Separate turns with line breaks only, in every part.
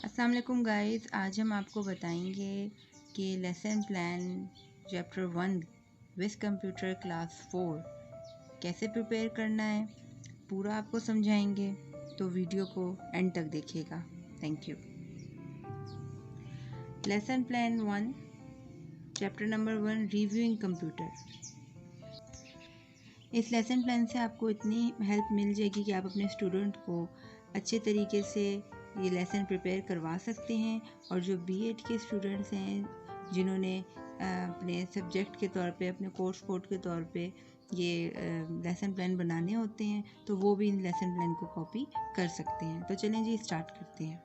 अस्सलाम वालेकुम गाइस, आज हम आपको बताएंगे कि lesson plan chapter 1 with computer class 4 कैसे प्रिपेयर करना है, पूरा आपको समझाएंगे। तो वीडियो को एंड तक देखिएगा। Thank you. Lesson plan 1 chapter number 1 reviewing computer. इस लेसन प्लान से आपको इतनी हेल्प मिल जाएगी कि आप अपने स्टूडेंट को अच्छे तरीके से ये लेसन प्रिपेयर करवा सकते हैं। और जो बीएड के स्टूडेंट्स हैं जिन्होंने अपने सब्जेक्ट के तौर पे, अपने कोर्स कोड के तौर पे ये लेसन प्लान बनाने होते हैं, तो वो भी इन लेसन प्लान को कॉपी कर सकते हैं। तो चलें जी, स्टार्ट करते हैं।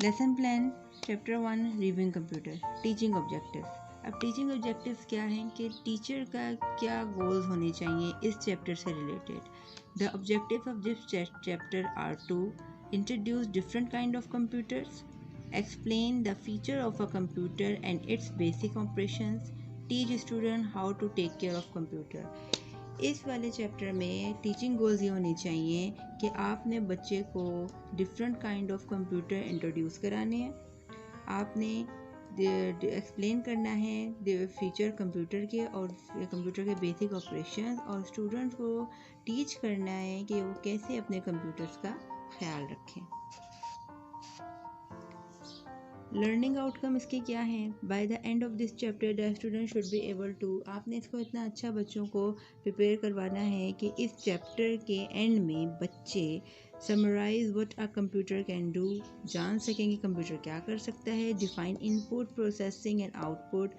Lesson plan chapter 1 reviewing computer. Teaching objectives. अब टीचिंग ऑब्जेक्टिव्स क्या हैं कि टीचर का क्या गोल्स होने चाहिए इस चैप्टर से related. The objective of this chapter are to introduce different kind of computers, explain the feature of a computer and its basic operations, teach student how to take care of computer। इस वाले chapter में teaching goals ये होने चाहिए कि आपने बच्चे को different kind of computer introduce कराने हैं, आपने एक्सप्लेन करना है फीचर कंप्यूटर के और कंप्यूटर के बेसिक ऑपरेशंस, और स्टूडेंट को टीच करना है कि वो कैसे अपने कंप्यूटर्स का ख्याल रखें। लर्निंग आउटकम इसके क्या हैं? By the end of this chapter the student should be able to, आपने इसको इतना अच्छा बच्चों को प्रिपेयर करवाना है कि इस चैप्टर के एंड में बच्चे summarize what a computer can do, जान सकें कि कंप्यूटर क्या कर सकता है। Define input, processing and output,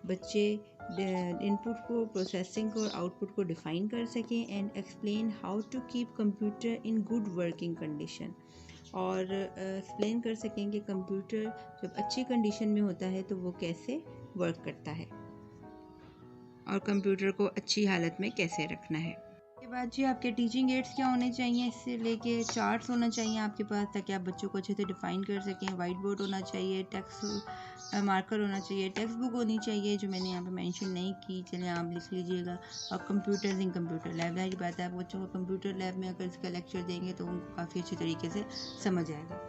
बच्चे इनपुट को, प्रोसेसिंग को और आउटपुट को डिफाइन कर सकें। And explain how to keep computer in good working condition, और एक्सप्लेन कर सकें कि कंप्यूटर जब अच्छी कंडीशन में होता है तो वो कैसे वर्क करता है और कंप्यूटर को अच्छी हालत में कैसे रखना है। उसके बाद जी आपके टीचिंग एड्स क्या होने चाहिए, इससे लेके चार्ट्स होना चाहिए आपके पास ताकि आप बच्चों को अच्छे से डिफाइन कर सकें। वाइट बोर्ड होना चाहिए, टेक्स्ट मार्कर होना चाहिए, टेक्स्ट बुक होनी चाहिए जो मैंने यहाँ पे मेंशन नहीं की, चलिए आप लिख लीजिएगा। और कंप्यूटर्स इन कंप्यूटर लैब, जाहिर बात है आप बच्चों को कंप्यूटर लैब में अगर इसका लेक्चर देंगे तो उनको काफ़ी अच्छे तरीके से समझ आएगा।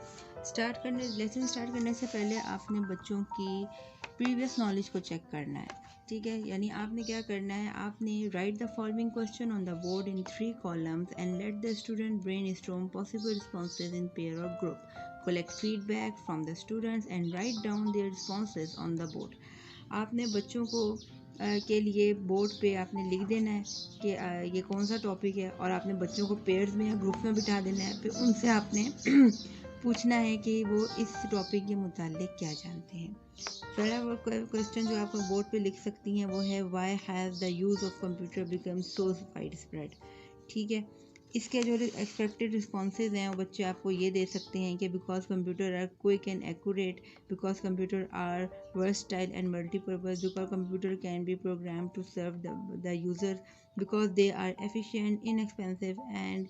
लेसन स्टार्ट करने से पहले आपने बच्चों की प्रीवियस नॉलेज को चेक करना है, ठीक है। यानी आपने क्या करना है, आपने write the following question on the board in 3 columns and let the student brainstorm possible responses in pair और group, collect feedback from the students and write down their responses on the board. आपने बच्चों को के लिए board पे आपने लिख देना है कि ये कौन सा टॉपिक है, और आपने बच्चों को पेयर्स में या ग्रुप में बिठा देना है। फिर उनसे आपने पूछना है कि वो इस टॉपिक के मुतालिक क्या जानते हैं। पहला क्वेश्चन जो आप बोर्ड पे लिख सकती हैं वो है, why has the use of computer become so wide spread, ठीक है। इसके जो एक्सपेक्टेड रिस्पॉन्सेज हैं वो बच्चे आपको ये दे सकते हैं कि because computer are quick and accurate, because computer are versatile and multipurpose, because computer can be program to serve the user, because they are efficient, inexpensive and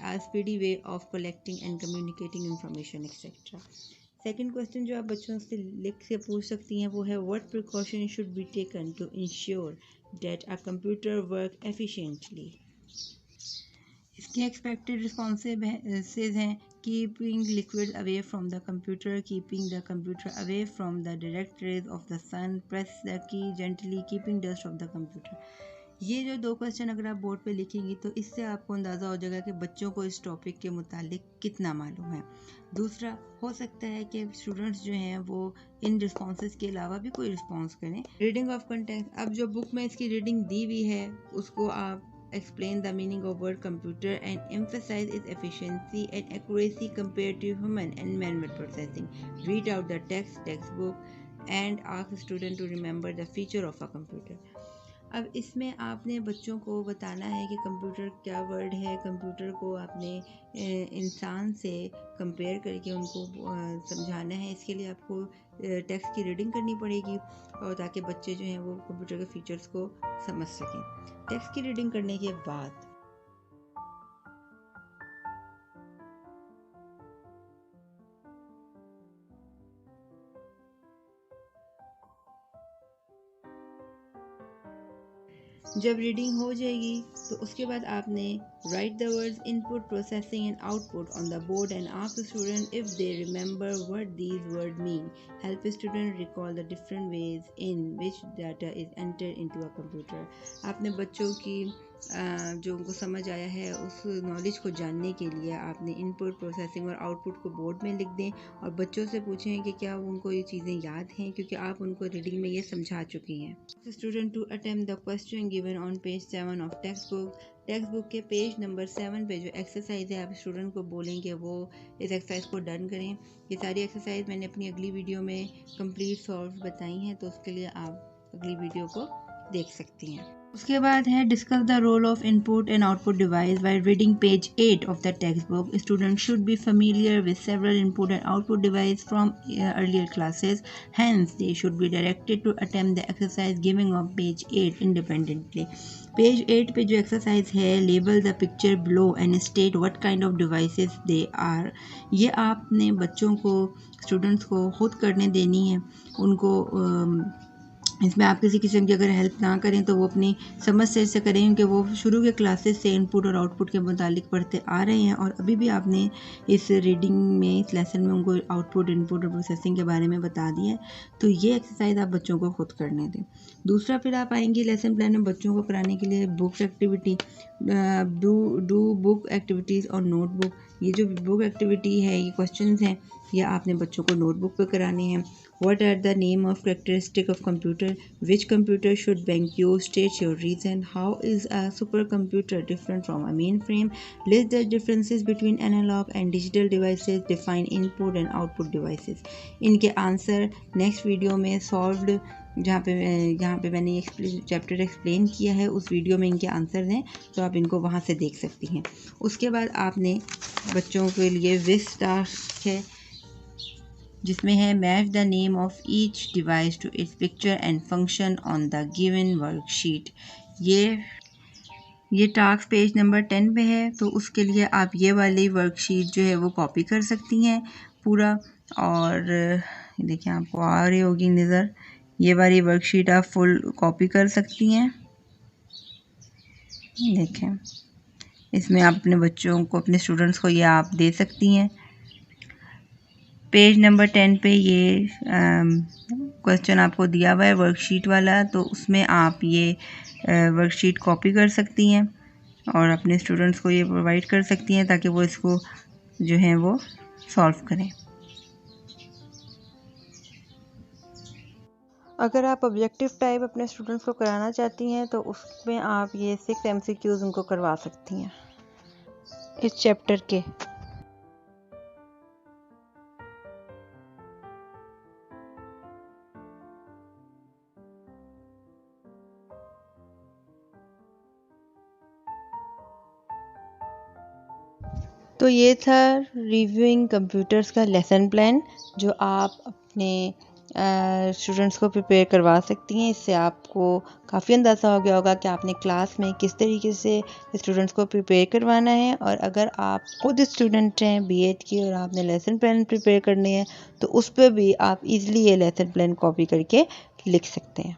a speedy way of collecting and communicating information etc। Second question जो आप बच्चों से लिख के पूछ सकती हैं वो है, what precaution should be taken to ensure that a computer work efficiently. इसके एक्सपेक्टेड रिस्पॉन्सेज हैं, keeping liquid away from the computer, keeping the computer away from the direct rays of the sun, press the key gently, keeping dust off the computer. ये जो 2 question अगर आप board पे लिखेंगी तो इससे आपको अंदाज़ा हो जाएगा कि बच्चों को इस टॉपिक के मुतालिक कितना मालूम है। दूसरा, हो सकता है कि स्टूडेंट्स जो हैं वो इन रिस्पॉन्सेज के अलावा भी कोई रिस्पॉन्स करें। रीडिंग ऑफ कंटेंट, अब जो बुक में इसकी रीडिंग दी हुई है उसको आप explain the meaning of word computer and emphasize its efficiency and accuracy compared to human and manual processing. Read out the textbook and ask the student to remember the feature of a computer। अब इसमें आपने बच्चों को बताना है कि computer क्या word है, कंप्यूटर को आपने इंसान से कंपेयर करके उनको समझाना है। इसके लिए आपको टेक्स्ट की रीडिंग करनी पड़ेगी और ताकि बच्चे जो हैं वो कंप्यूटर के फीचर्स को समझ सकें। टेक्स्ट की रीडिंग करने के बाद जब रीडिंग हो जाएगी तो उसके बाद आपने write the words input processing and output on the board and ask student if they remember what these word mean. Help student recall the different ways in which data is enter into a computer. आपने बच्चों की जो उनको समझ आया है उस knowledge को जानने के लिए आपने इनपुट प्रोसेसिंग और आउटपुट को बोर्ड में लिख दें और बच्चों से पूछें कि क्या उनको ये चीज़ें याद हैं, क्योंकि आप उनको रीडिंग में ये समझा चुकी हैं। Student to attempt the question given on page 7 of text book के पेज नंबर 7 पे जो एक्सरसाइज है आप स्टूडेंट को बोलेंगे वो इस एक्सरसाइज को डन करें। ये सारी एक्सरसाइज मैंने अपनी अगली वीडियो में कंप्लीट सॉल्व बताई हैं, तो उसके लिए आप अगली वीडियो को देख सकती हैं। उसके बाद है discuss the role of input and output device while reading page 8 of the text book. Student should be familiar with several input and output devices from earlier classes. Hence, they should be directed to attempt the exercise given on page 8 independently. Page 8 पे जो exercise है label the picture below and state what kind of devices they are, ये आपने बच्चों को students को खुद करने देनी है। उनको इसमें आप किसी किस्म की अगर हेल्प ना करें तो वो अपनी समझ से करें, क्योंकि वो शुरू के क्लासेस से इनपुट और आउटपुट के मुतालिक पढ़ते आ रहे हैं और अभी भी आपने इस रीडिंग में इस लेसन में उनको आउटपुट इनपुट और प्रोसेसिंग के बारे में बता दिया है। तो ये एक्सरसाइज आप बच्चों को खुद करने दें। दूसरा फिर आप आएंगे लेसन प्लान में बच्चों को कराने के लिए book activity, do book activities और नोटबुक। ये जो बुक एक्टिविटी है ये क्वेश्चंस हैं, ये आपने बच्चों को नोटबुक पे कराने हैं। What are the name of characteristic of computer? Which computer should bank use? State your reason. How is a supercomputer different from a mainframe? List the differences between analog and digital devices. Define input and output devices. इनके answer next video में solved, जहाँ पे मैंने ये chapter explain किया है उस video में इनके आंसर हैं, तो आप इनको वहाँ से देख सकती हैं। उसके बाद आपने बच्चों के लिए विश टास्क है जिसमें है match the name of each device to its picture and function on the given worksheet. ये टास्क पेज नंबर 10 पे है, तो उसके लिए आप ये वाली वर्कशीट जो है वो कॉपी कर सकती हैं पूरा। और देखिए आपको आ रही होगी नज़र, ये वाली वर्कशीट आप फुल कॉपी कर सकती हैं। देखें इसमें आप अपने बच्चों को, अपने स्टूडेंट्स को ये आप दे सकती हैं। पेज नंबर 10 पे ये क्वेश्चन आपको दिया हुआ है वर्कशीट वाला, तो उसमें आप ये वर्कशीट कॉपी कर सकती हैं और अपने स्टूडेंट्स को ये प्रोवाइड कर सकती हैं ताकि वो इसको जो है वो सॉल्व करें। अगर आप ऑब्जेक्टिव टाइप अपने स्टूडेंट्स को कराना चाहती हैं तो उसमें आप ये 6 MCQs उनको करवा सकती हैं इस चैप्टर के। तो ये था रिव्यूइंग कंप्यूटर्स का लेसन प्लान जो आप अपने स्टूडेंट्स को प्रिपेयर करवा सकती हैं। इससे आपको काफ़ी अंदाज़ा हो गया होगा कि आपने क्लास में किस तरीके से स्टूडेंट्स को प्रिपेयर करवाना है। और अगर आप खुद स्टूडेंट हैं B.Ed की और आपने लेसन प्लान प्रिपेयर करने हैं तो उस पर भी आप इजीली ये लेसन प्लान कॉपी करके लिख सकते हैं।